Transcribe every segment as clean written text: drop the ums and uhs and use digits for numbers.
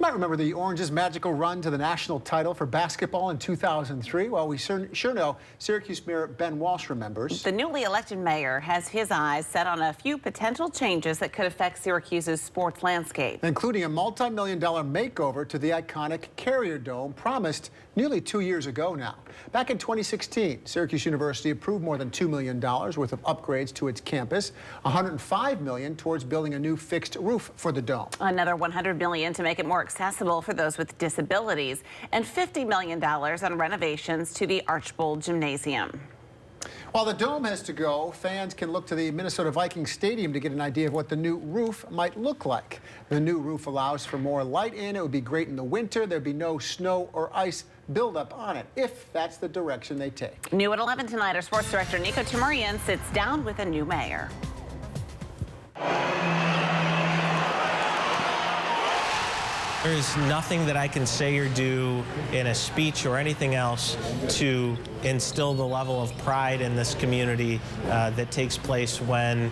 You might remember the Orange's magical run to the national title for basketball in 2003. Well, we sure know Syracuse Mayor Ben Walsh remembers. The newly elected mayor has his eyes set on a few potential changes that could affect Syracuse's sports landscape, including a multi-million-dollar makeover to the iconic Carrier Dome promised nearly 2 years ago now. Back in 2016, Syracuse University approved more than $2 million worth of upgrades to its campus, $105 million towards building a new fixed roof for the dome. Another $100 million to make it more accessible for those with disabilities, and $50 million on renovations to the Archbold Gymnasium. While the dome has to go, fans can look to the Minnesota Vikings Stadium to get an idea of what the new roof might look like. The new roof allows for more light in. It would be great in the winter. There'd be no snow or ice buildup on it, if that's the direction they take. New at 11 tonight, our sports director Niko Tamurian sits down with a new mayor. There's nothing that I can say or do in a speech or anything else to instill the level of pride in this community that takes place when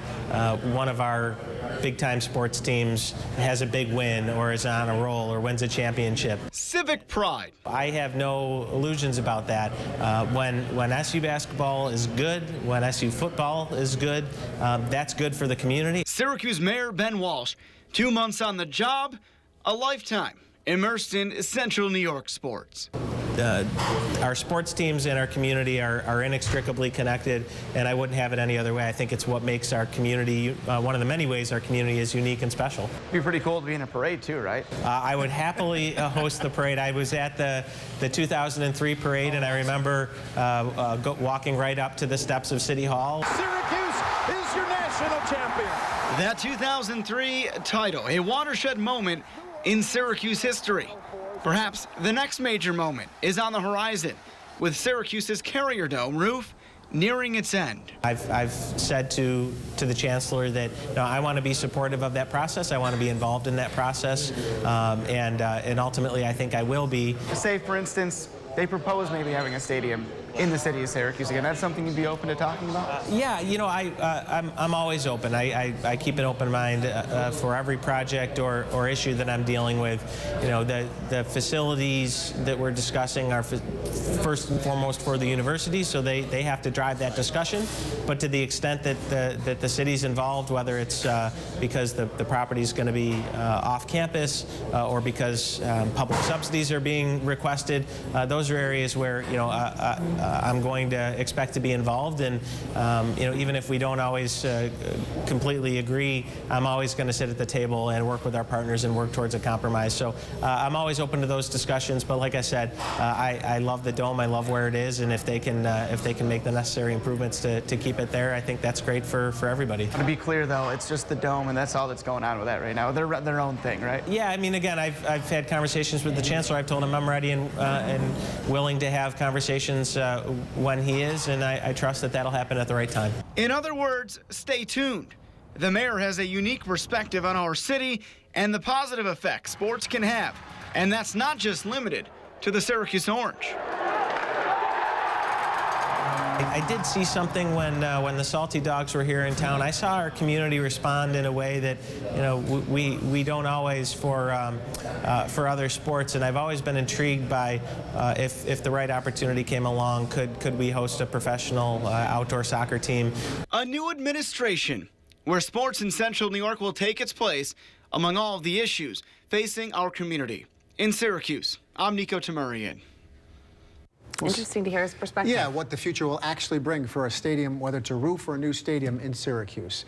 one of our big-time sports teams has a big win or is on a roll or wins a championship. Civic pride. I have no illusions about that. When SU basketball is good, when SU football is good, that's good for the community. Syracuse Mayor Ben Walsh, 2 months on the job, a lifetime immersed in Central New York sports. Our sports teams and our community are inextricably connected, and I wouldn't have it any other way. I think it's what makes our community, one of the many ways our community is unique and special. It'd be pretty cool to be in a parade too, right? I would happily host the parade. I was at the 2003 parade, and I remember walking right up to the steps of City Hall. Syracuse is your national champion. That 2003 title, a watershed moment in Syracuse history. Perhaps the next major moment is on the horizon, with Syracuse's Carrier Dome roof nearing its end. I've said to the chancellor that I want to be supportive of that process. I want to be involved in that process, and ultimately I think I will be. Say, for instance, they propose maybe having a stadium in the city of Syracuse again. That's something you'd be open to talking about? Yeah, I'm always open. I keep an open mind for every project or issue that I'm dealing with. The facilities that we're discussing are first and foremost for the university, so they have to drive that discussion. But to the extent that the city's involved, whether it's because the property is going to be off campus or because public subsidies are being requested, those are areas where I'm going to expect to be involved, and even if we don't always completely agree, I'm always going to sit at the table and work with our partners and work towards a compromise. So I'm always open to those discussions. But like I said, I love the dome. I love where it is, and if they can make the necessary improvements to keep it there, I think that's great for everybody. To be clear, though, it's just the dome, and that's all that's going on with that right now. They're their own thing, right? Yeah, I mean, again, I've had conversations with the chancellor. I've told him I'm ready and willing to have conversations when he is, and I trust that that'll happen at the right time. In other words, stay tuned. The mayor has a unique perspective on our city and the positive effects sports can have, and that's not just limited to the Syracuse Orange. I did see something when the Salty Dogs were here in town. I saw our community respond in a way that we don't always for other sports, and I've always been intrigued by if the right opportunity came along, could we host a professional outdoor soccer team? A new administration where sports in Central New York will take its place among all of the issues facing our community. In Syracuse, I'm Niko Tamurian. Interesting to hear his perspective. Yeah, what the future will actually bring for a stadium, whether it's a roof or a new stadium in Syracuse.